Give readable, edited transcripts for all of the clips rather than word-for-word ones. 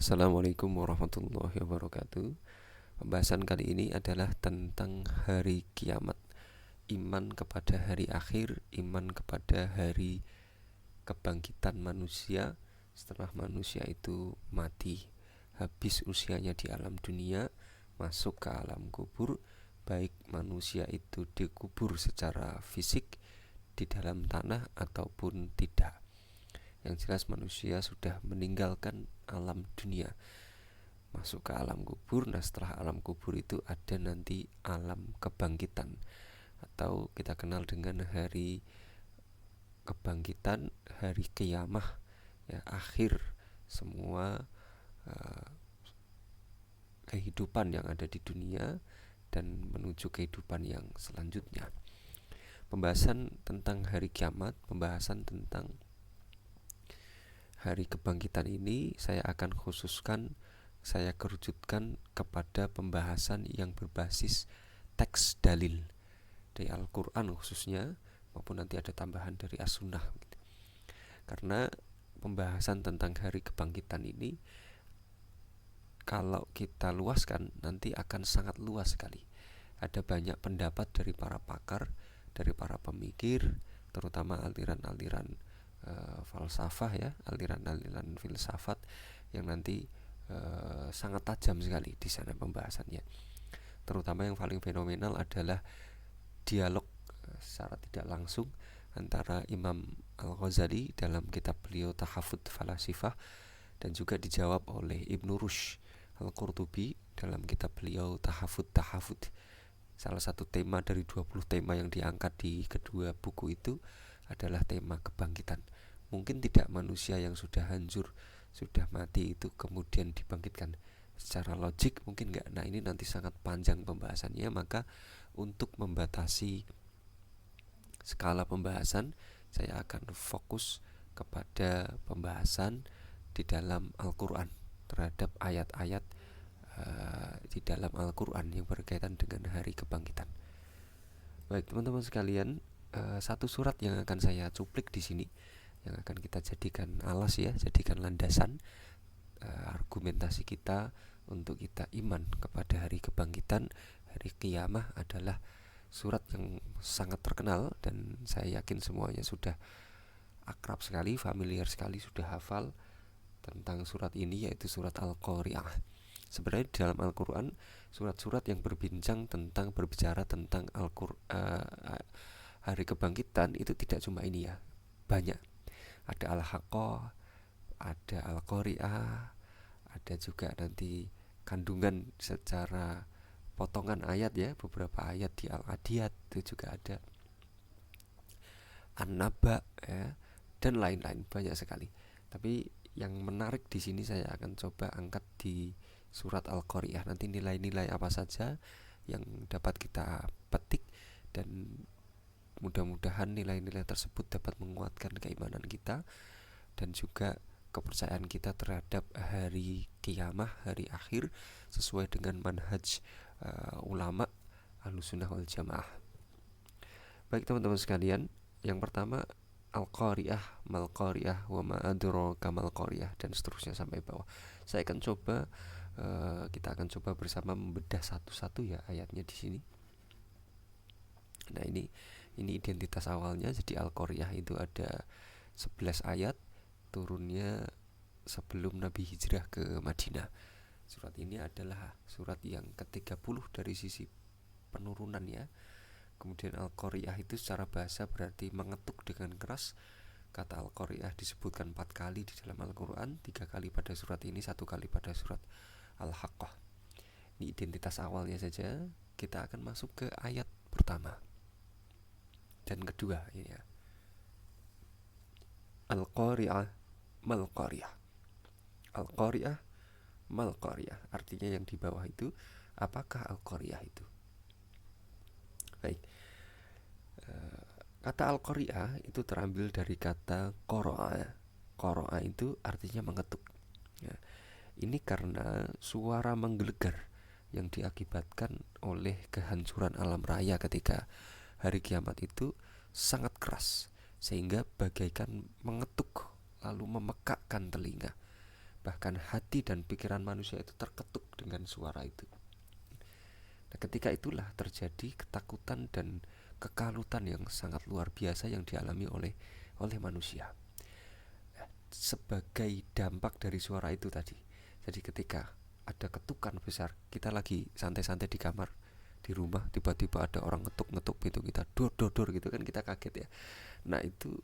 Assalamualaikum warahmatullahi wabarakatuh. Pembahasan kali ini adalah tentang hari kiamat. Iman kepada hari akhir, iman kepada hari kebangkitan manusia setelah manusia itu mati, habis usianya di alam dunia, masuk ke alam kubur. Baik manusia itu dikubur secara fisik di dalam tanah ataupun tidak. Yang jelas manusia sudah meninggalkan alam dunia, masuk ke alam kubur. Nah, setelah alam kubur itu ada nanti alam kebangkitan, atau kita kenal dengan hari kebangkitan, hari kiamah, ya, akhir semua kehidupan yang ada di dunia dan menuju kehidupan yang selanjutnya. Pembahasan tentang hari kiamat, pembahasan tentang hari kebangkitan ini saya akan khususkan, saya kerujutkan kepada pembahasan yang berbasis teks dalil dari Al-Quran khususnya, maupun nanti ada tambahan dari As-Sunnah gitu. Karena pembahasan tentang hari kebangkitan ini kalau kita luaskan nanti akan sangat luas sekali. Ada banyak pendapat dari para pakar, dari para pemikir, terutama aliran-aliran falsafah, ya, aliran-aliran filsafat yang nanti sangat tajam sekali di sana pembahasannya. Terutama yang paling fenomenal adalah dialog secara tidak langsung antara Imam Al-Ghazali dalam kitab beliau Tahafud Falasifah, dan juga dijawab oleh Ibnu Rushd Al-Qurtubi dalam kitab beliau Tahafud. Salah satu tema dari 20 tema yang diangkat di kedua buku itu adalah tema kebangkitan. Mungkin tidak manusia yang sudah hancur, sudah mati itu kemudian dibangkitkan. Secara logik mungkin enggak. Nah, ini nanti sangat panjang pembahasannya, maka untuk membatasi skala pembahasan saya akan fokus kepada pembahasan di dalam Al-Quran, terhadap ayat-ayat di dalam Al-Quran yang berkaitan dengan hari kebangkitan. Baik teman-teman sekalian, satu surat yang akan saya cuplik di sini, yang akan kita jadikan alas, ya, jadikan landasan argumentasi kita untuk kita iman kepada hari kebangkitan, hari kiamah, adalah surat yang sangat terkenal dan saya yakin semuanya sudah akrab sekali, familiar sekali, sudah hafal tentang surat ini, yaitu surat Al-Qari'ah. Sebenarnya di dalam Al-Quran surat-surat yang berbicara tentang hari kebangkitan itu tidak cuma ini, ya, banyak. Ada Al-Haqqah, ada Al-Qari'ah, ada juga nanti kandungan secara potongan ayat, ya, beberapa ayat di Al-Adiyat itu juga ada, An-Naba, ya, dan lain-lain, banyak sekali. Tapi yang menarik di sini saya akan coba angkat di surat Al-Qari'ah. Nanti nilai-nilai apa saja yang dapat kita petik, dan mudah-mudahan nilai-nilai tersebut dapat menguatkan keimanan kita dan juga kepercayaan kita terhadap hari kiamah, hari akhir, sesuai dengan manhaj ulama Ahlussunnah wal Jamaah. Baik teman-teman sekalian, yang pertama Al-Qari'ah, Mal-Qari'ah, wa ma adraka mal-Qari'ah, dan seterusnya sampai bawah. Saya akan coba kita akan coba bersama membedah satu-satu, ya, ayatnya di sini. Nah, ini identitas awalnya. Jadi Al-Qari'ah itu ada 11 ayat, turunnya sebelum Nabi hijrah ke Madinah. Surat ini adalah surat yang ke-30 dari sisi penurunan, ya. Kemudian Al-Qari'ah itu secara bahasa berarti mengetuk dengan keras. Kata Al-Qari'ah disebutkan 4 kali di dalam Al-Quran, 3 kali pada surat ini, 1 kali pada surat Al-Haqqah. Ini identitas awalnya saja. Kita akan masuk ke ayat pertama dan kedua, ya. Al-Qari'ah, Mal-Qari'ah. Al-Qari'ah, Mal-Qari'ah, artinya yang di bawah itu. Apakah Al-Qari'ah itu? Baik. Kata Al-Qari'ah itu terambil dari kata Qara'a. Qara'a itu artinya mengetuk, ya. Ini karena suara menggelegar yang diakibatkan oleh kehancuran alam raya ketika hari kiamat itu sangat keras, sehingga bagaikan mengetuk lalu memekakkan telinga. Bahkan hati dan pikiran manusia itu terketuk dengan suara itu. Nah, ketika itulah terjadi ketakutan dan kekalutan yang sangat luar biasa yang dialami oleh manusia sebagai dampak dari suara itu tadi. Jadi ketika ada ketukan besar, kita lagi santai-santai di kamar, di rumah, tiba-tiba ada orang ngetuk-ngetuk pintu kita, dor dor dor gitu kan, kita kaget ya. Nah, itu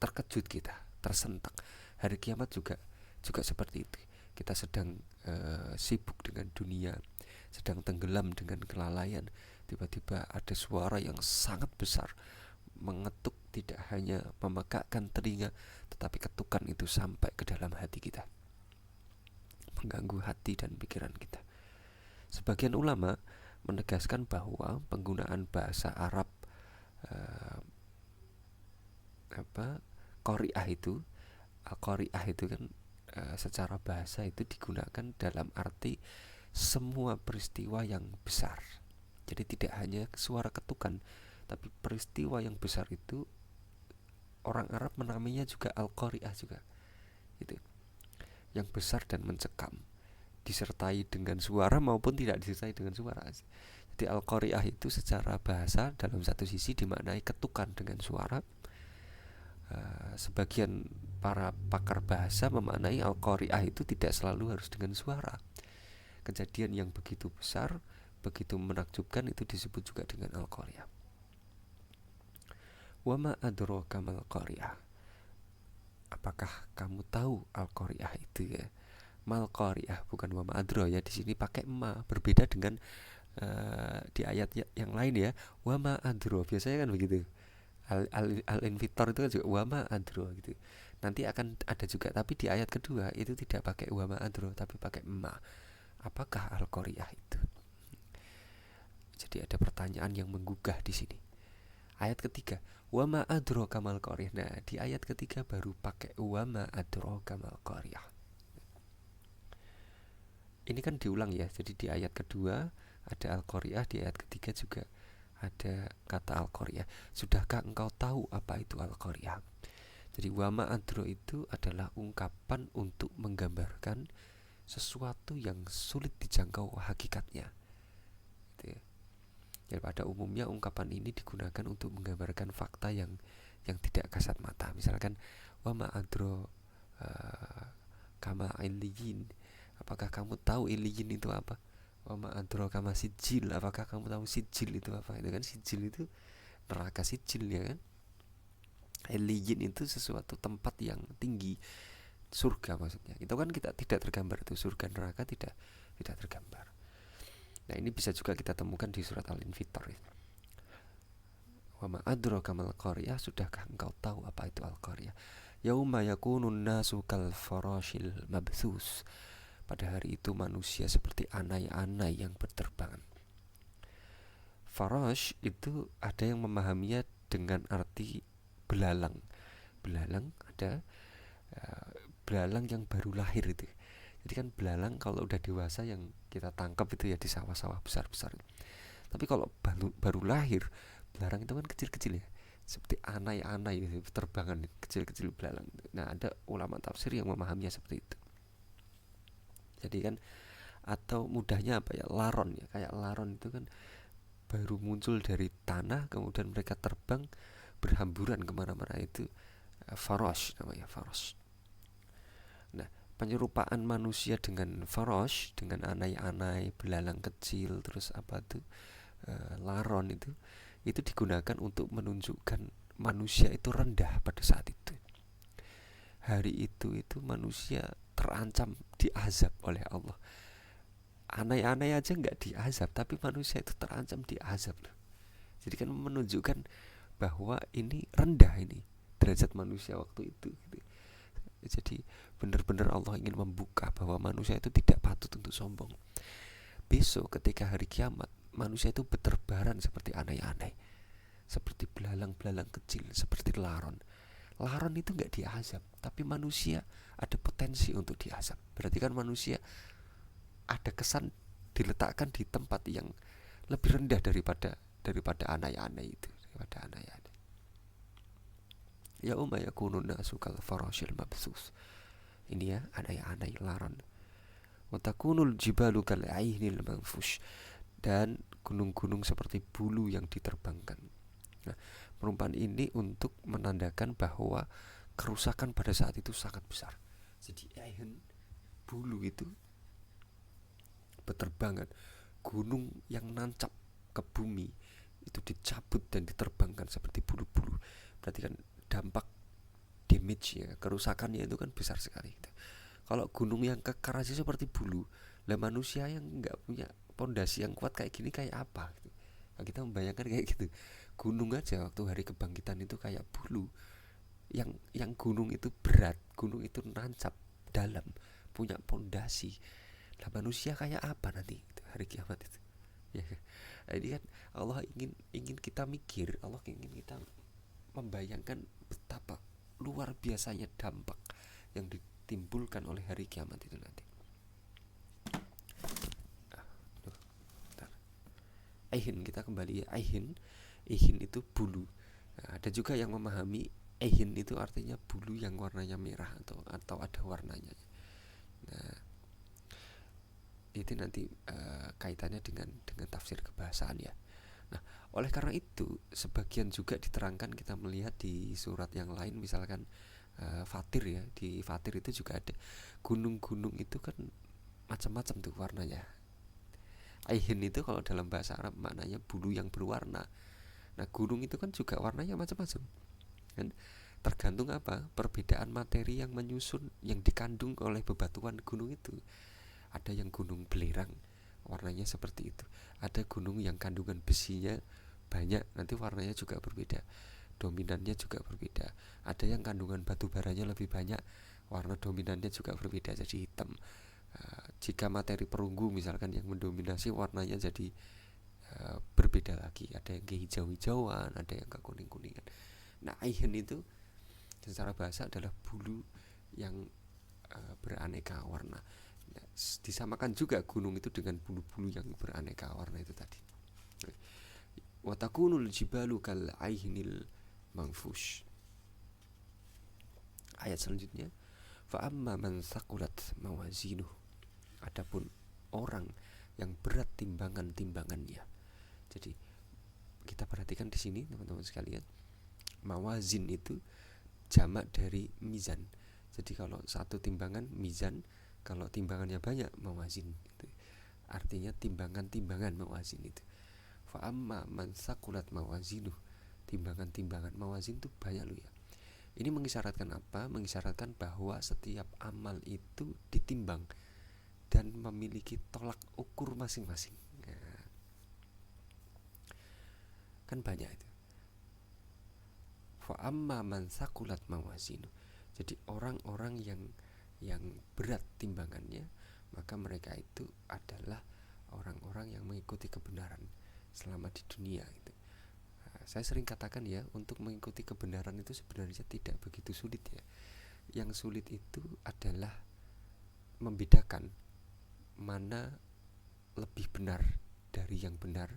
terkejut kita, tersentak. Hari kiamat juga seperti itu. Kita sedang sibuk dengan dunia, sedang tenggelam dengan kelalaian, tiba-tiba ada suara yang sangat besar mengetuk, tidak hanya memegakkan telinga, tetapi ketukan itu sampai ke dalam hati kita, mengganggu hati dan pikiran kita. Sebagian ulama menegaskan bahwa penggunaan bahasa Arab qari'ah itu kan secara bahasa itu digunakan dalam arti semua peristiwa yang besar. Jadi tidak hanya suara ketukan, tapi peristiwa yang besar itu orang Arab menamainya juga al-qari'ah juga. Itu yang besar dan mencekam, disertai dengan suara maupun tidak disertai dengan suara. Jadi al-qari'ah itu secara bahasa dalam satu sisi dimaknai ketukan dengan suara. Sebagian para pakar bahasa memaknai al-qari'ah itu tidak selalu harus dengan suara. Kejadian yang begitu besar, begitu menakjubkan itu disebut juga dengan al-qari'ah. Wa ma adraka mal qari'ah. Apakah kamu tahu al-qari'ah itu ya? Mal qari'ah, bukan wa ma adra ya, di sini pakai ma, berbeda dengan di ayat yang lain ya. Wa ma adra biasanya kan begitu. Al-invitor itu kan juga wa ma adra gitu. Nanti akan ada juga, tapi di ayat kedua itu tidak pakai wa ma adra tapi pakai ma. Apakah al-qari'ah itu? Jadi ada pertanyaan yang menggugah di sini. Ayat ketiga, wa ma adraka mal qari'ah. Nah, di ayat ketiga baru pakai wa ma adraka mal qari'ah. Ini kan diulang ya. Jadi di ayat kedua ada al-qari'ah, di ayat ketiga juga ada kata al-qari'ah. Sudahkah engkau tahu apa itu al-qari'ah? Jadi wa ma adra itu adalah ungkapan untuk menggambarkan sesuatu yang sulit dijangkau hakikatnya. Gitu ya. Ya, pada umumnya ungkapan ini digunakan untuk menggambarkan fakta yang tidak kasat mata. Misalkan wa ma adro kama illiyin, apakah kamu tahu illiyin itu apa? Wa ma adro kama sijil, apakah kamu tahu sijil itu apa? Itu kan sijil itu neraka sijil ya kan. Illiyin itu sesuatu tempat yang tinggi, surga maksudnya. Itu kan kita tidak tergambar, itu surga neraka tidak tergambar. Nah, ini bisa juga kita temukan di surat Al-Infitar. Wa ma adraka mal qari'ah, sudahkah engkau tahu apa itu al-qari'ah? Yauma yakunun nasu kal farashil mabthus. Pada hari itu manusia seperti anai-anai yang berterbangan. Farash itu ada yang memahaminya dengan arti belalang. Belalang ada belalang yang baru lahir itu. Jadi kan belalang kalau udah dewasa yang kita tangkap itu ya di sawah-sawah besar-besar. Tapi kalau baru lahir, belalang itu kan kecil-kecil ya, seperti anai-anai gitu, terbangan kecil-kecil belalang. Nah, ada ulama tafsir yang memahaminya seperti itu. Jadi kan, atau mudahnya apa ya, laron ya, kayak laron itu kan baru muncul dari tanah, kemudian mereka terbang berhamburan kemana-mana, itu farash namanya, farash. Nah, penyerupaan manusia dengan farash, dengan anai-anai, belalang kecil, terus apa tuh laron itu digunakan untuk menunjukkan manusia itu rendah pada saat itu. Hari itu manusia terancam diazab oleh Allah. Anai-anai aja nggak diazab, tapi manusia itu terancam diazab loh. Jadi kan menunjukkan bahwa ini rendah, ini derajat manusia waktu itu gitu. Jadi benar-benar Allah ingin membuka bahwa manusia itu tidak patut untuk sombong. Besok ketika hari kiamat, manusia itu berterbaran seperti anai-anai, seperti belalang-belalang kecil, seperti laron. Laron itu nggak diazab, tapi manusia ada potensi untuk diazab. Berarti kan manusia ada kesan diletakkan di tempat yang lebih rendah daripada anai-anai itu, daripada anai-anai. Yauma yakunun nasu kal farashil mabthus. Ini ya, andai-andai laran. Watakunul jibalu kal ainil manfush, dan gunung-gunung seperti bulu yang diterbangkan. Nah, perumpamaan ini untuk menandakan bahwa kerusakan pada saat itu sangat besar. Jadi ain, bulu itu beterbangan, gunung yang nancap ke bumi itu dicabut dan diterbangkan seperti bulu-bulu. Berarti kan dampak damage-nya, kerusakannya itu kan besar sekali gitu. Kalau gunung yang kekar aja seperti bulu, lah manusia yang nggak punya pondasi yang kuat kayak gini kayak apa gitu. Nah, kita membayangkan kayak gitu. Gunung aja waktu hari kebangkitan itu kayak bulu. Yang gunung itu berat, gunung itu nancap dalam, punya pondasi. Lah manusia kayak apa nanti gitu, hari kiamat itu. Ya. Nah, ini kan Allah ingin kita mikir, Allah ingin kita membayangkan betapa luar biasanya dampak yang ditimbulkan oleh hari kiamat itu nanti. Aihin, kita kembali ya. Aihin itu bulu. Nah, ada juga yang memahami aihin itu artinya bulu yang warnanya merah atau ada warnanya. Nah, itu nanti kaitannya dengan tafsir kebahasaan ya. Nah, oleh karena itu sebagian juga diterangkan, kita melihat di surat yang lain, misalkan Fatir ya, di Fatir itu juga ada gunung-gunung itu kan macam-macam tuh warnanya. Aihin itu kalau dalam bahasa Arab maknanya bulu yang berwarna. Nah, gunung itu kan juga warnanya macam-macam kan, tergantung apa perbedaan materi yang menyusun, yang dikandung oleh bebatuan gunung itu. Ada yang gunung belerang warnanya seperti itu, ada gunung yang kandungan besinya banyak, nanti warnanya juga berbeda, dominannya juga berbeda. Ada yang kandungan batu baranya lebih banyak, warna dominannya juga berbeda, jadi hitam. Jika materi perunggu misalkan yang mendominasi, warnanya jadi berbeda lagi, ada yang kehijau-hijauan, ada yang ke kuning-kuningan. Nah, aihin itu secara bahasa adalah bulu yang beraneka warna. Nah, disamakan juga gunung itu dengan bulu-bulu yang beraneka warna itu tadi. Watakunul jibalu kal ainil manfush. Ayat selanjutnya, fa amma man thaqulat mawazinuh, adapun orang yang berat timbangannya. Jadi kita perhatikan di sini teman-teman sekalian, mawazin itu jamak dari mizan. Jadi kalau satu timbangan mizan, kalau timbangannya banyak mawazin itu. Artinya timbangan-timbangan mawazin itu. Fa amma man thaqulat mawazinuh, timbangan-timbangan mawazin itu banyak loh ya. Ini mengisyaratkan apa? Mengisyaratkan bahwa setiap amal itu ditimbang dan memiliki tolak ukur masing-masing. Nah, kan banyak itu. Fa amma man thaqulat mawazinu. Jadi orang-orang yang berat timbangannya, maka mereka itu adalah orang-orang yang mengikuti kebenaran selama di dunia gitu. Saya sering katakan ya, untuk mengikuti kebenaran itu sebenarnya tidak begitu sulit ya. Yang sulit itu adalah membedakan mana lebih benar dari yang benar,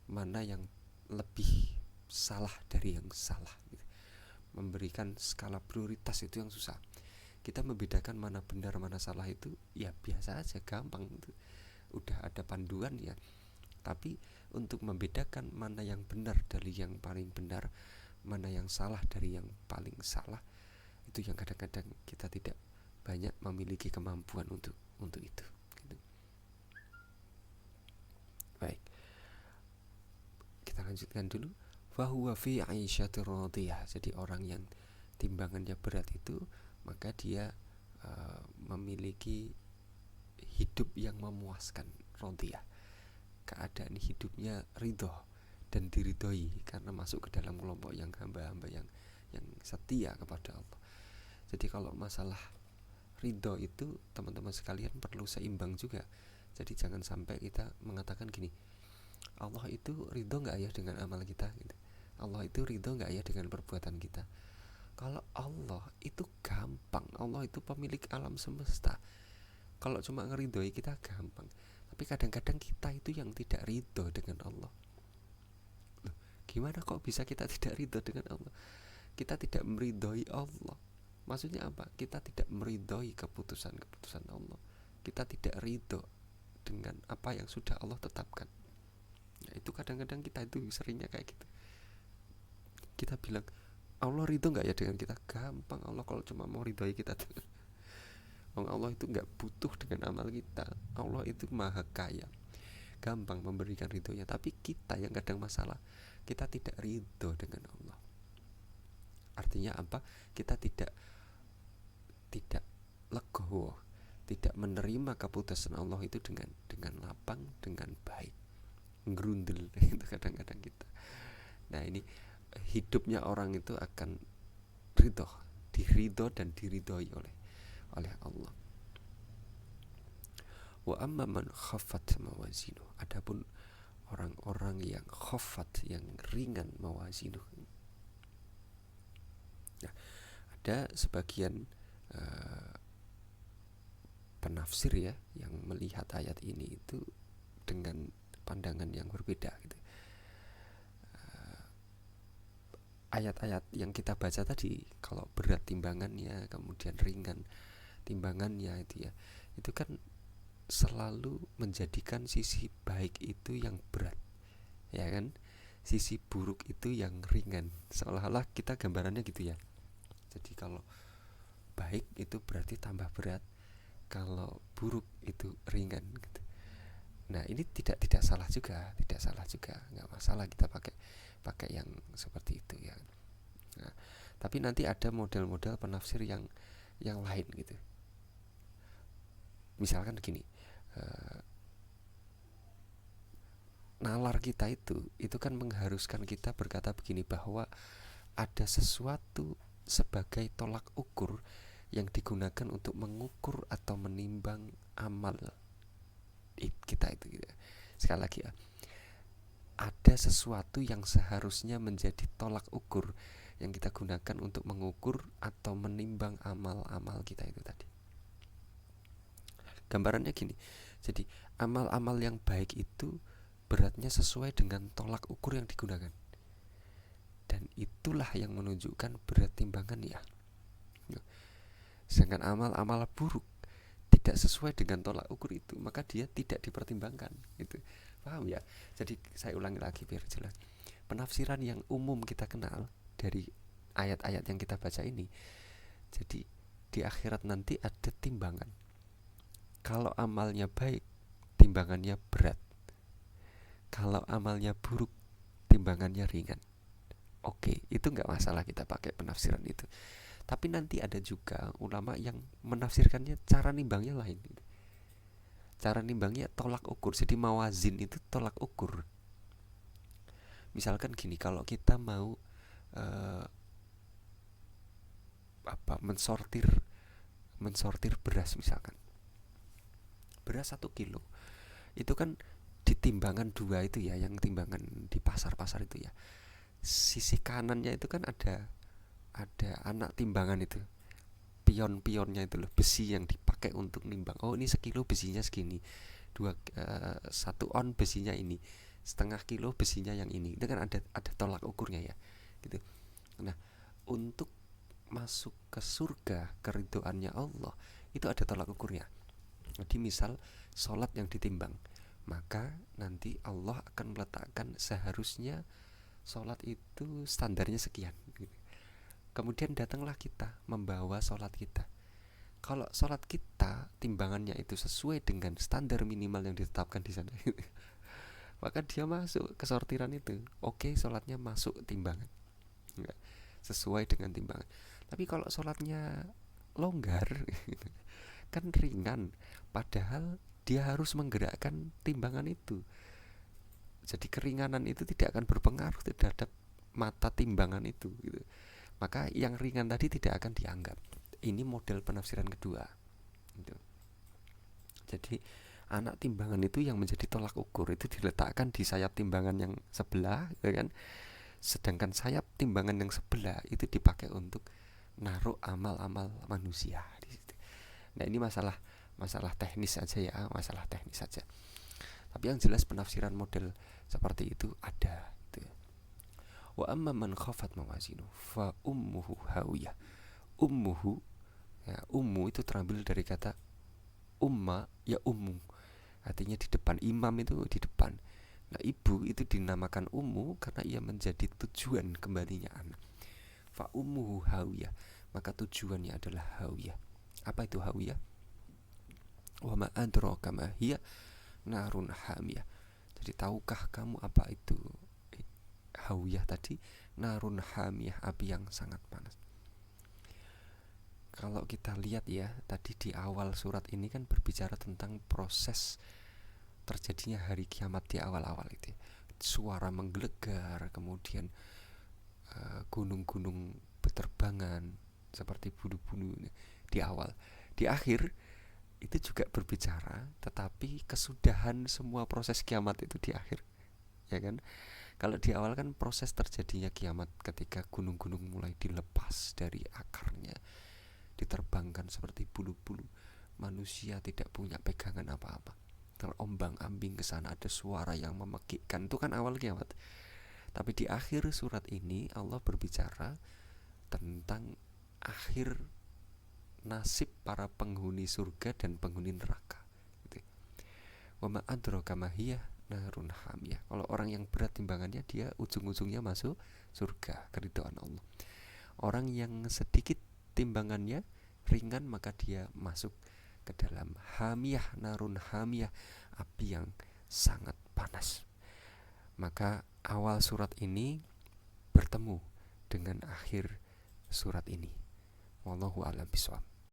mana yang lebih salah dari yang salah gitu. Memberikan skala prioritas itu yang susah. Kita membedakan mana benar mana salah itu ya biasa aja, gampang itu. Udah ada panduan ya. Tapi untuk membedakan mana yang benar dari yang paling benar, mana yang salah dari yang paling salah, itu yang kadang-kadang kita tidak banyak memiliki kemampuan untuk itu gitu. Baik, kita lanjutkan dulu. Fahuwa fi aisyatir radiyah. Jadi orang yang timbangannya berat itu, maka dia memiliki hidup yang memuaskan, radiyah. Keadaan hidupnya ridho dan diridhoi karena masuk ke dalam kelompok yang hamba-hamba yang setia kepada Allah. Jadi kalau masalah ridho itu teman-teman sekalian perlu seimbang juga. Jadi jangan sampai kita mengatakan gini, Allah itu ridho gak ya dengan amal kita gitu. Allah itu ridho gak ya dengan perbuatan kita. Kalau Allah itu gampang, Allah itu pemilik alam semesta. Kalau cuma ngeridhoi kita gampang. Tapi kadang-kadang kita itu yang tidak ridho dengan Allah. Loh, gimana kok bisa kita tidak ridho dengan Allah? Kita tidak meridhoi Allah. Maksudnya apa? Kita tidak meridhoi keputusan Allah. Kita tidak ridho dengan apa yang sudah Allah tetapkan. Nah, itu kadang-kadang kita itu seringnya kayak gitu. Kita bilang, Allah ridho nggak ya dengan kita? Gampang Allah kalau cuma mau ridhoi kita tuh. Allah itu nggak butuh dengan amal kita. Allah itu maha kaya, gampang memberikan ridhonya. Tapi kita yang kadang masalah, kita tidak ridho dengan Allah. Artinya apa? Kita tidak legowo, tidak menerima keputusan Allah itu dengan lapang, dengan baik, ngerundel itu kadang-kadang kita. Nah, ini hidupnya orang itu akan diridho dan diridhoi oleh Allah. Wa amma man khaffat mawazinu, adapun orang-orang yang khaffat, yang ringan mawazinu. Nah, ada sebagian penafsir ya yang melihat ayat ini itu dengan pandangan yang berbeda gitu. Ayat-ayat yang kita baca tadi, kalau berat timbangannya, kemudian ringan timbangannya itu ya, itu kan selalu menjadikan sisi baik itu yang berat, ya kan? Sisi buruk itu yang ringan. Seolah-olah kita gambarannya gitu ya. Jadi kalau baik itu berarti tambah berat, kalau buruk itu ringan gitu. Nah, ini tidak salah juga, nggak masalah kita pakai yang seperti itu ya. Nah, tapi nanti ada model-model penafsir yang lain gitu. Misalkan gini, nalar kita itu kan mengharuskan kita berkata begini, bahwa ada sesuatu sebagai tolak ukur yang digunakan untuk mengukur atau menimbang amal kita itu gitu. Sekali lagi ya, ada sesuatu yang seharusnya menjadi tolak ukur yang kita gunakan untuk mengukur atau menimbang amal-amal kita itu tadi. Gambarannya gini, jadi amal-amal yang baik itu beratnya sesuai dengan tolak ukur yang digunakan, dan itulah yang menunjukkan berat timbangannya. Sedangkan amal-amal buruk tidak sesuai dengan tolak ukur itu, maka dia tidak dipertimbangkan gitu. Paham ya? Jadi saya ulangi lagi biar jelas. Penafsiran yang umum kita kenal dari ayat-ayat yang kita baca ini, jadi di akhirat nanti ada timbangan. Kalau amalnya baik, timbangannya berat. Kalau amalnya buruk, timbangannya ringan. Oke, itu nggak masalah kita pakai penafsiran itu. Tapi nanti ada juga ulama yang menafsirkannya cara nimbangnya lain. Cara nimbangnya tolak ukur. Jadi mawazin itu tolak ukur. Misalkan gini, kalau kita mau mensortir beras misalkan. Beras 1 kilo itu kan di timbangan 2 itu ya, yang timbangan di pasar-pasar itu ya, sisi kanannya itu kan ada anak timbangan itu, pion-pionnya itu loh, besi yang dipakai untuk nimbang. Oh, ini sekilo besinya segini, 1 on besinya ini, setengah kilo besinya yang ini. Itu kan ada tolak ukurnya ya gitu. Nah, untuk masuk ke surga, keridhoannya Allah, itu ada tolak ukurnya. Jadi misal sholat yang ditimbang, maka nanti Allah akan meletakkan seharusnya sholat itu standarnya sekian gitu. Kemudian datanglah kita membawa sholat kita. Kalau sholat kita timbangannya itu sesuai dengan standar minimal yang ditetapkan di sana, maka dia masuk ke sortiran itu. Oke, sholatnya masuk timbangan, enggak sesuai dengan timbangan. Tapi kalau sholatnya longgar, kan ringan, padahal dia harus menggerakkan timbangan itu. Jadi keringanan itu tidak akan berpengaruh terhadap mata timbangan itu gitu. Maka yang ringan tadi tidak akan dianggap. Ini model penafsiran kedua gitu. Jadi anak timbangan itu yang menjadi tolak ukur itu diletakkan di sayap timbangan yang sebelah gitu kan. Sedangkan sayap timbangan yang sebelah itu dipakai untuk naruh amal-amal manusia di situ. Nah, ini masalah teknis saja ya, masalah teknis saja. Tapi yang jelas penafsiran model seperti itu ada gitu. Wa amma man khafat mawazinu fa ummuhu hawiyah. ummuhu, ya, ummu itu terambil dari kata umma, ya ummu, artinya di depan. Imam itu di depan. Nah, ibu itu dinamakan ummu karena ia menjadi tujuan kembalinya anak. Fa ummuhu hawiyah, maka tujuannya adalah hawiyah. Apa itu hawiyah? Wa ma adraka ma hiya narun hamiyah. Jadi tahukah kamu apa itu hawiyah tadi? Narun hamiyah, api yang sangat panas. Kalau kita lihat ya, tadi di awal surat ini kan berbicara tentang proses terjadinya hari kiamat di awal-awal itu. Suara menggelegar, kemudian gunung-gunung berterbangan seperti bulu-bulu di awal. Di akhir itu juga berbicara, tetapi kesudahan semua proses kiamat itu di akhir, ya kan? Kalau di awal kan proses terjadinya kiamat ketika gunung-gunung mulai dilepas dari akarnya, diterbangkan seperti bulu-bulu. Manusia tidak punya pegangan apa-apa, terombang-ambing ke sana, ada suara yang memekikkan. Itu kan awal kiamat. Tapi di akhir surat ini Allah berbicara tentang akhir nasib para penghuni surga dan penghuni neraka. Wa ma adraka ma hiya narun hamiyah. Kalau orang yang berat timbangannya, dia ujung-ujungnya masuk surga, keridhaan Allah. Orang yang sedikit timbangannya, ringan, maka dia masuk ke dalam hamiyah, narun hamiyah, api yang sangat panas. Maka awal surat ini bertemu dengan akhir surat ini. Wallahu a'lam bishawab.